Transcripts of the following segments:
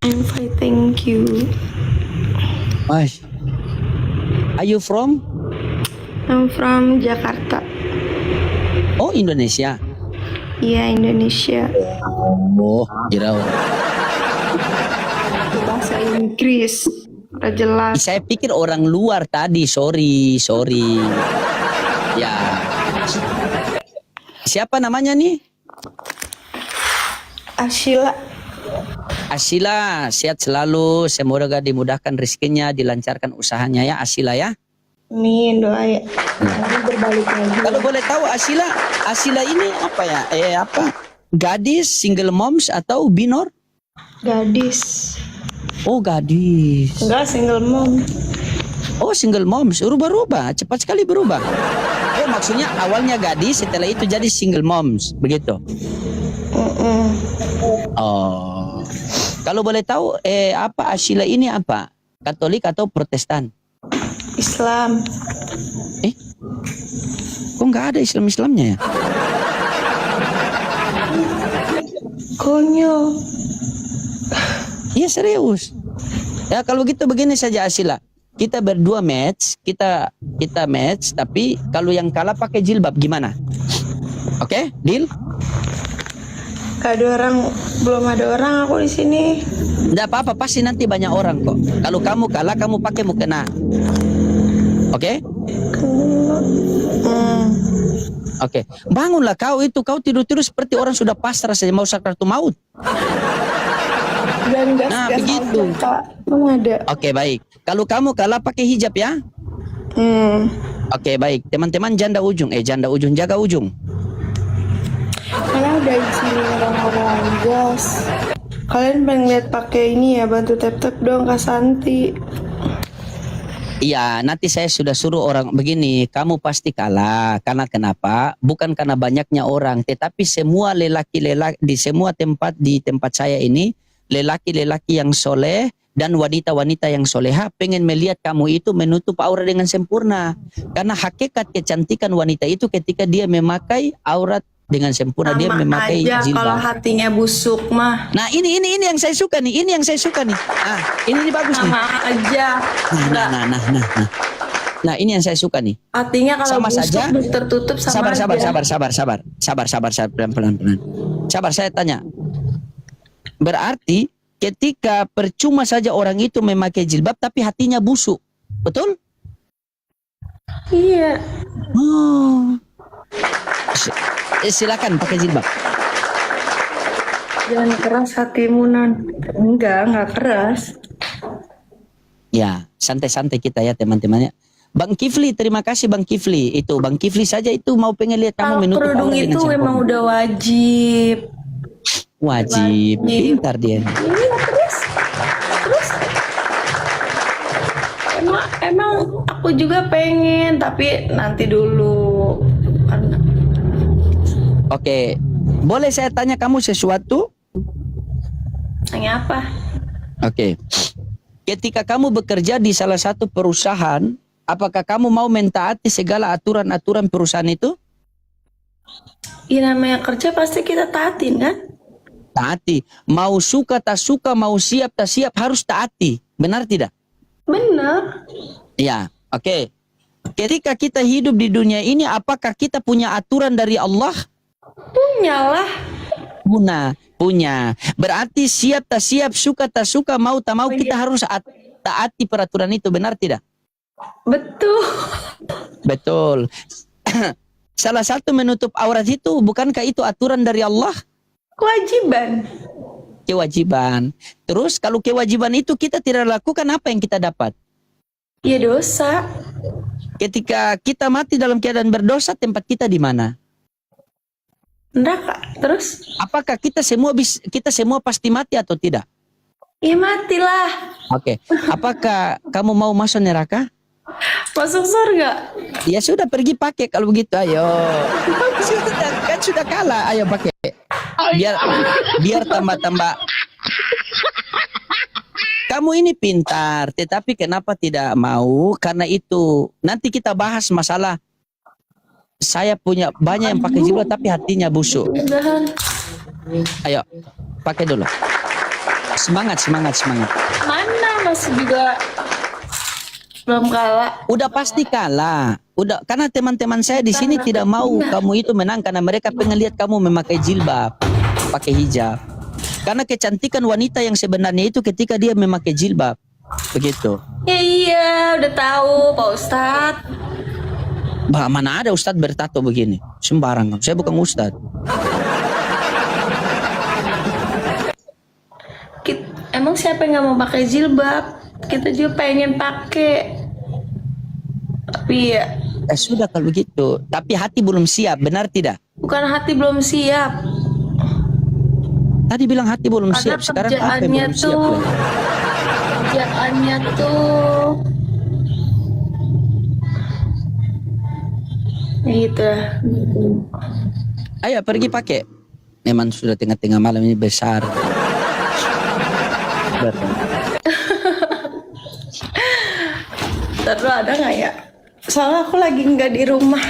I'm fine, thank you. Mas, are you from? I'm from Jakarta. Oh, Indonesia. Iya, Indonesia. Oh, kira. Bahasa Inggris. Udah jelas. Saya pikir orang luar tadi. Sorry. Ya. Siapa namanya nih? Ashila. Asila, sehat selalu. Semoga dimudahkan rezekinya, dilancarkan usahanya ya, Asila ya. Amin, doa ya. Nanti berbalik lagi. Kalau boleh tahu Asila ini apa ya? Apa? Gadis, single moms atau binor? Gadis. Oh, gadis. Enggak, single mom. Oh, single moms. Berubah-ubah, cepat sekali berubah. Oh, maksudnya awalnya gadis, setelah itu jadi single moms, begitu. Oh. Kalau boleh tahu apa Asila ini apa? Katolik atau Protestan? Islam. Kok nggak ada Islamnya ya? Konyol. Iya serius. Ya kalau gitu begini saja Asila. Kita berdua match, kita match, tapi kalau yang kalah pakai jilbab gimana? Oke, deal? Belum ada orang aku di sini. Nggak apa-apa, pasti nanti banyak orang kok. Kalau kamu kalah, kamu pakai mukena. Oke? Oke. Bangunlah kau tidur-tidur seperti orang sudah pasrah saja mau sakratul maut. Dan Nah, begitu. Ada. Oke, baik. Kalau kamu kalah pakai hijab ya. Oke, baik. Teman-teman janda ujung jaga ujung. Karena udah izin orang-orang gas. Kalian pengen lihat pakai ini ya, bantu tap-tap dong Kak Santi. Iya, nanti saya sudah suruh orang begini, kamu pasti kalah. Karena kenapa? Bukan karena banyaknya orang, tetapi semua lelaki-lelaki di semua tempat di tempat saya ini, lelaki-lelaki yang soleh dan wanita-wanita yang soleha pengen melihat kamu itu menutup aurat dengan sempurna. Karena hakikat kecantikan wanita itu ketika dia memakai aurat dengan sempurna, dia memakai aja jilbab. Kalau hatinya busuk mah. Nah ini yang saya suka nih, ini ini bagus nih. Sama aja. Nah ini yang saya suka nih. Hatinya kalau sama busuk saja, tertutup sama sabar, aja. pelan. Sabar, saya tanya. Berarti ketika percuma saja orang itu memakai jilbab tapi hatinya busuk, betul? Iya. Oh. Silakan pakai jilbab. Jangan keras hatimu non. Enggak keras. Ya, santai-santai kita ya teman-temannya. Bang Kifli, terima kasih Bang Kifli. Itu Bang Kifli saja itu mau pengen lihat kamu menutup kerudung aurat itu dengan emang udah wajib. Pintar dia. Ini terus. Emang aku juga pengen, tapi nanti dulu. Oke, boleh saya tanya kamu sesuatu? Tanya apa? Oke. Ketika kamu bekerja di salah satu perusahaan, apakah kamu mau mentaati segala aturan-aturan perusahaan itu? Ya namanya kerja pasti kita taatin kan? Taati. Mau suka tak suka, mau siap tak siap harus taati. Benar tidak? Benar. Ya, oke. Ketika kita hidup di dunia ini, apakah kita punya aturan dari Allah? Punyalah. Punya. Berarti siap tak siap, suka tak suka, mau tak mau, kita harus taati peraturan itu. Benar tidak? Betul. Salah satu menutup aurat itu, bukankah itu aturan dari Allah? Kewajiban. Terus kalau kewajiban itu kita tidak lakukan, apa yang kita dapat? Ya dosa. Ketika kita mati dalam keadaan berdosa, tempat kita di mana? Neraka. Terus? Apakah kita semua pasti mati atau tidak? Ya matilah. Oke. Apakah kamu mau masuk neraka? Masuk surga? Ya sudah, pergi pakai kalau begitu. Ayo. Kan sudah kalah. Ayo pakai. Biar tambah. Kamu ini pintar, tetapi kenapa tidak mau? Karena itu nanti kita bahas masalah. Saya punya banyak yang pakai jilbab tapi hatinya busuk. Ayo, pakai dulu. semangat. Mana masih juga belum kalah. Udah pasti kalah. Udah, karena teman-teman saya di sini tidak mau kamu itu menang karena mereka pengen lihat kamu memakai jilbab, pakai hijab. Karena kecantikan wanita yang sebenarnya itu ketika dia memakai jilbab. Begitu. Ya iya, udah tahu Pak Ustadz. Bah, mana ada ustadz bertato begini? Sembarang. Saya bukan ustadz. Emang siapa yang nggak mau pakai jilbab? Kita juga pengen pakai. Tapi ya, Sudah kalau begitu. Tapi hati belum siap, benar tidak? bukan hati belum siap. Tadi bilang hati belum Karena siap. Sekarang apa yang belum siap? Kerjaannya tuh gitu. Ayo pergi pakai. Memang sudah tengah-tengah malam ini besar. Terus ada nggak ya? Soalnya aku lagi nggak di rumah.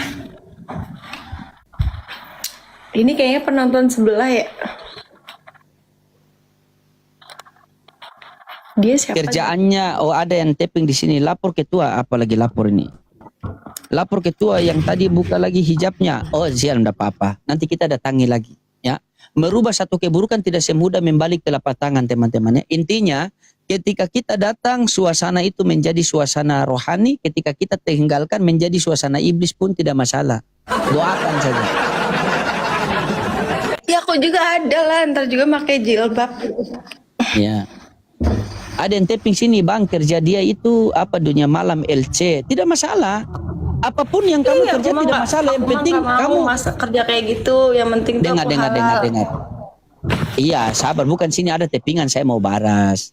Ini kayaknya penonton sebelah ya. Dia siapa? Kerjaannya, oh ada yang tapping di sini. Lapor ketua, apalagi lapor ini. Lapor ketua yang tadi buka lagi hijabnya. Oh sial, enggak apa-apa. Nanti kita datangi lagi. Ya, merubah satu keburukan tidak semudah membalik telapak tangan teman-teman. Intinya, ketika kita datang, suasana itu menjadi suasana rohani. Ketika kita tinggalkan menjadi suasana iblis pun tidak masalah. Doakan saja. Ya aku juga ada lah, ntar juga pakai jilbab. Ya. Ada yang tapping sini bang, kerja dia itu apa dunia malam LC. Tidak masalah. Apapun yang kamu kerja tidak masalah. Yang penting kamu masa kerja kayak gitu. Yang penting tuh dengar. Iya sabar, bukan sini ada tappingan saya mau baras.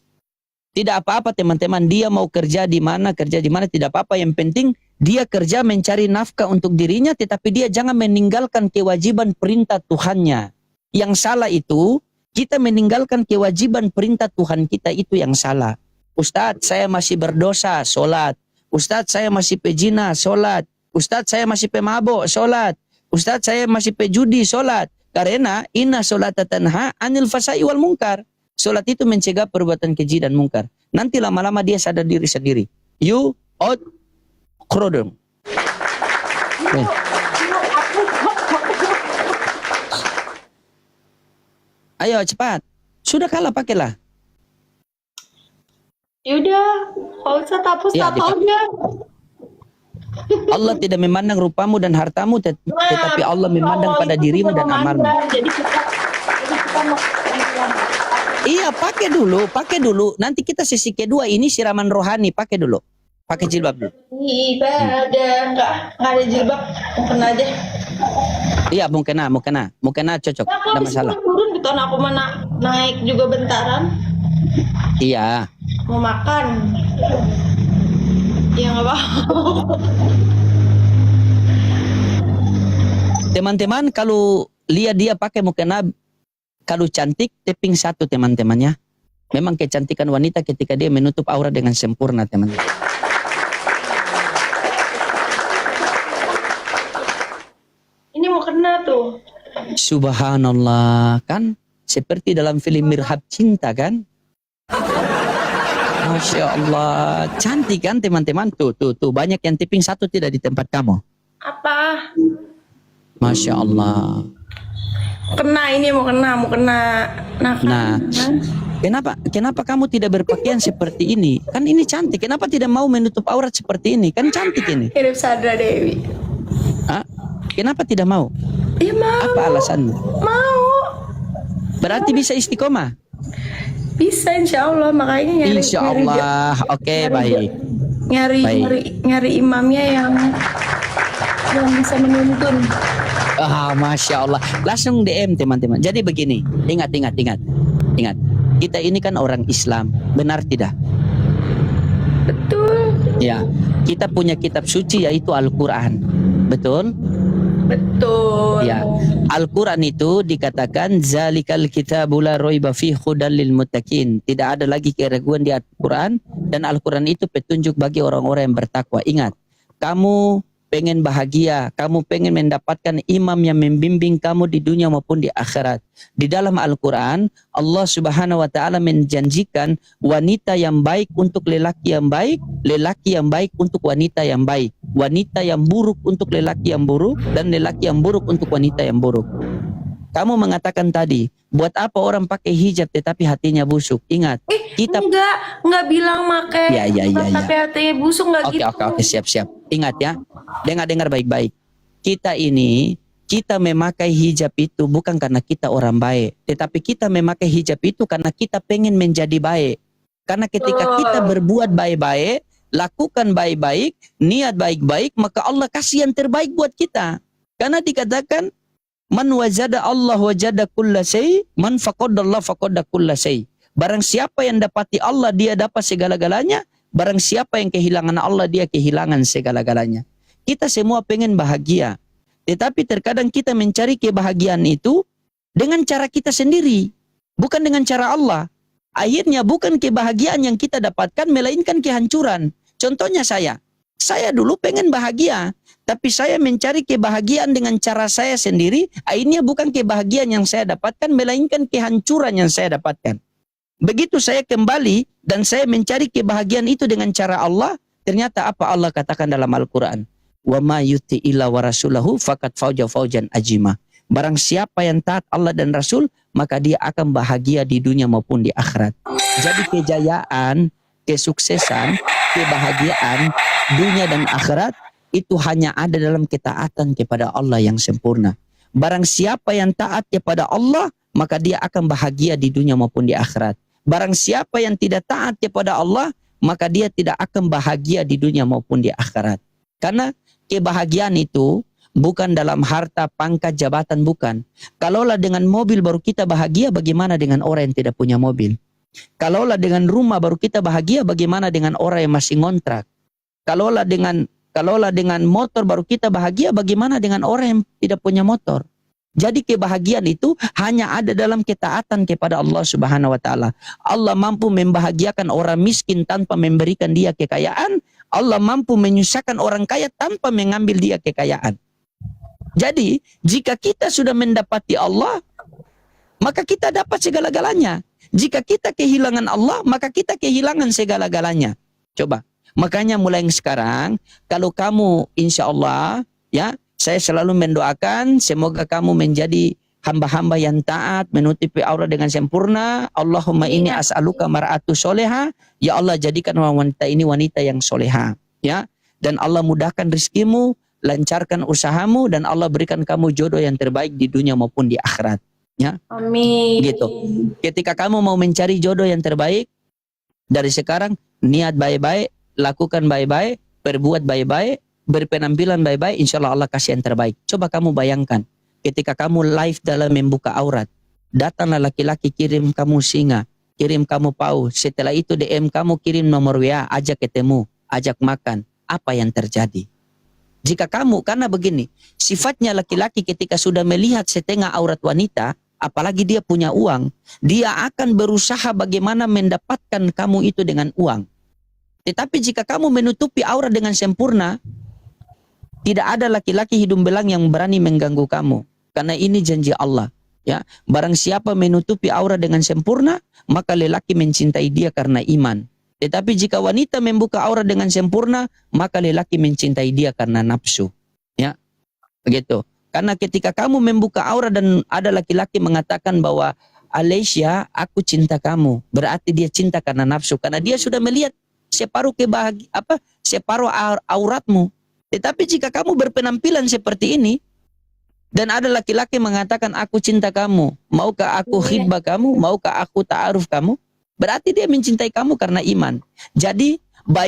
Tidak apa-apa teman-teman, dia mau kerja di mana tidak apa-apa. Yang penting dia kerja mencari nafkah untuk dirinya, tetapi dia jangan meninggalkan kewajiban perintah Tuhannya. Yang salah itu kita meninggalkan kewajiban perintah Tuhan kita, itu yang salah. Ustadz saya masih berdosa, sholat. Ustadz saya masih pejina, sholat. Ustadz saya masih pemabok, sholat. Ustadz saya masih pejudi, sholat. Karena inna sholata tanha anil fasai wal munkar. Sholat itu mencegah perbuatan keji dan mungkar. Nanti lama-lama dia sadar diri sendiri. You out krodong. Ayo cepat. Sudah kalah pakailah. Yaudah, Pak Ustadz hapus Ya, tatonya. Allah tidak memandang rupamu dan hartamu, tetapi Allah memandang pada dirimu dan amalmu. Jadi kita mau Iya, pakai dulu. Nanti kita sesi kedua ini siraman rohani, pakai dulu. Pakai jilbab dulu. ibadah, nggak ada jilbab, mungkin aja. Iya, mau kena cocok, tidak masalah. Turun gitu, aku mana naik juga bentaran. Iya. Mau makan. Ya nggak apa-apa. Teman-teman kalau lihat dia pakai mukena, kalau cantik tapping satu teman-temannya. Memang kecantikan wanita ketika dia menutup aurat dengan sempurna teman-teman. Ini mau kena tuh. Subhanallah, kan seperti dalam film Mirhab Cinta kan. Masya Allah, cantik kan teman-teman. Tuh banyak yang tapping satu tidak di tempat kamu. Apa? Masya Allah. Kena, ini mau kena. Nah, kenapa kamu tidak berpakaian seperti ini? Kan ini cantik. Kenapa tidak mau menutup aurat seperti ini? Kan cantik ini. hidup Sandra Dewi. Hah? Kenapa tidak mau? Ya mau. Apa alasanmu? Mau. Berarti bisa istiqomah. Bisa insya Allah, makanya nyari. Insya Allah. Oke, baik. Nyari imamnya yang bisa menuntun. Masya Allah. Langsung DM teman-teman. Jadi begini, ingat. Kita ini kan orang Islam, benar tidak? Betul. Ya, kita punya kitab suci yaitu Al-Quran. Betul? Betul. Ya, Al-Quran itu dikatakan zalikal kitabul la raiba fihi hudal lil muttaqin. Tidak ada lagi keraguan di Al-Quran, dan Al-Quran itu petunjuk bagi orang-orang yang bertakwa. Ingat, kamu pengen bahagia, kamu pengen mendapatkan imam yang membimbing kamu di dunia maupun di akhirat. Di dalam Al-Quran, Allah Subhanahu wa Ta'ala menjanjikan wanita yang baik untuk lelaki yang baik, lelaki yang baik untuk wanita yang baik, wanita yang buruk untuk lelaki yang buruk, dan lelaki yang buruk untuk wanita yang buruk. Kamu mengatakan tadi, buat apa orang pakai hijab tetapi hatinya busuk? Ingat, kita Enggak bilang pakai Ya. tapi hatinya busuk, enggak gitu. Oke, siap. Ingat ya, dengar baik-baik. Kita memakai hijab itu bukan karena kita orang baik, tetapi kita memakai hijab itu karena kita pengen menjadi baik. Karena ketika kita berbuat baik-baik, lakukan baik-baik, niat baik-baik, maka Allah kasih yang terbaik buat kita. Karena dikatakan, man wajada Allah wajada kulla syai, man faqadallah faqada kulla syai. Barang siapa yang dapati Allah, dia dapat segala-galanya. Barang siapa yang kehilangan Allah, dia kehilangan segala-galanya. Kita semua pengen bahagia. Tetapi terkadang kita mencari kebahagiaan itu dengan cara kita sendiri. Bukan dengan cara Allah. Akhirnya bukan kebahagiaan yang kita dapatkan, melainkan kehancuran. Contohnya saya dulu pengen bahagia. Tapi saya mencari kebahagiaan dengan cara saya sendiri. Akhirnya bukan kebahagiaan yang saya dapatkan, melainkan kehancuran yang saya dapatkan. Begitu saya kembali dan saya mencari kebahagiaan itu dengan cara Allah, ternyata apa Allah katakan dalam Al-Quran? Wa ma yuti illa wa rasulahu faqad faujan ajima. Barang siapa yang taat Allah dan Rasul, maka dia akan bahagia di dunia maupun di akhirat. Jadi kejayaan, kesuksesan, kebahagiaan dunia dan akhirat itu hanya ada dalam ketaatan kepada Allah yang sempurna. Barang siapa yang taat kepada Allah, maka dia akan bahagia di dunia maupun di akhirat. Barang siapa yang tidak taat kepada Allah, maka dia tidak akan bahagia di dunia maupun di akhirat. Karena kebahagiaan itu bukan dalam harta, pangkat, jabatan, bukan. Kalaulah dengan mobil baru kita bahagia, bagaimana dengan orang yang tidak punya mobil? Kalaulah dengan rumah baru kita bahagia, bagaimana dengan orang yang masih ngontrak? Kalaulah dengan motor baru kita bahagia, bagaimana dengan orang yang tidak punya motor? Jadi kebahagiaan itu hanya ada dalam ketaatan kepada Allah Subhanahu wa Ta'ala. Allah mampu membahagiakan orang miskin tanpa memberikan dia kekayaan. Allah mampu menyusahkan orang kaya tanpa mengambil dia kekayaan. Jadi jika kita sudah mendapati Allah, maka kita dapat segala-galanya. Jika kita kehilangan Allah, maka kita kehilangan segala-galanya. Coba. Makanya mulai sekarang, kalau kamu insya Allah, ya, saya selalu mendoakan semoga kamu menjadi hamba-hamba yang taat, menutupi aurat dengan sempurna. Allahumma inni as'aluka mar'atu soleha. Ya Allah, jadikan wanita ini wanita yang soleha. Ya, dan Allah mudahkan rizkimu, lancarkan usahamu, dan Allah berikan kamu jodoh yang terbaik di dunia maupun di akhirat. Ya, Amin. Gitu. Ketika kamu mau mencari jodoh yang terbaik, dari sekarang niat baik-baik, lakukan baik-baik, berbuat baik-baik, berpenampilan baik-baik, insya Allah Allah kasih yang terbaik. Coba kamu bayangkan, ketika kamu live dalam membuka aurat, datanglah laki-laki kirim kamu singa, kirim kamu paus, setelah itu DM kamu kirim nomor WA, ajak ketemu, ajak makan, apa yang terjadi? Jika kamu, karena begini, sifatnya laki-laki ketika sudah melihat setengah aurat wanita, apalagi dia punya uang, dia akan berusaha bagaimana mendapatkan kamu itu dengan uang. Tetapi jika kamu menutupi aurat dengan sempurna, tidak ada laki-laki hidung belang yang berani mengganggu kamu. Karena ini janji Allah. Ya, barang siapa menutupi aurat dengan sempurna, maka lelaki mencintai dia karena iman. Tetapi jika wanita membuka aurat dengan sempurna, maka lelaki mencintai dia karena nafsu. Ya, begitu. Karena ketika kamu membuka aurat dan ada laki-laki mengatakan bahwa Alicia, aku cinta kamu, berarti dia cinta karena nafsu. Karena dia sudah melihat separuh auratmu. Tetapi jika kamu berpenampilan seperti ini, dan ada laki-laki mengatakan aku cinta kamu, maukah aku khidbah kamu, maukah aku ta'aruf kamu, berarti dia mencintai kamu karena iman. Jadi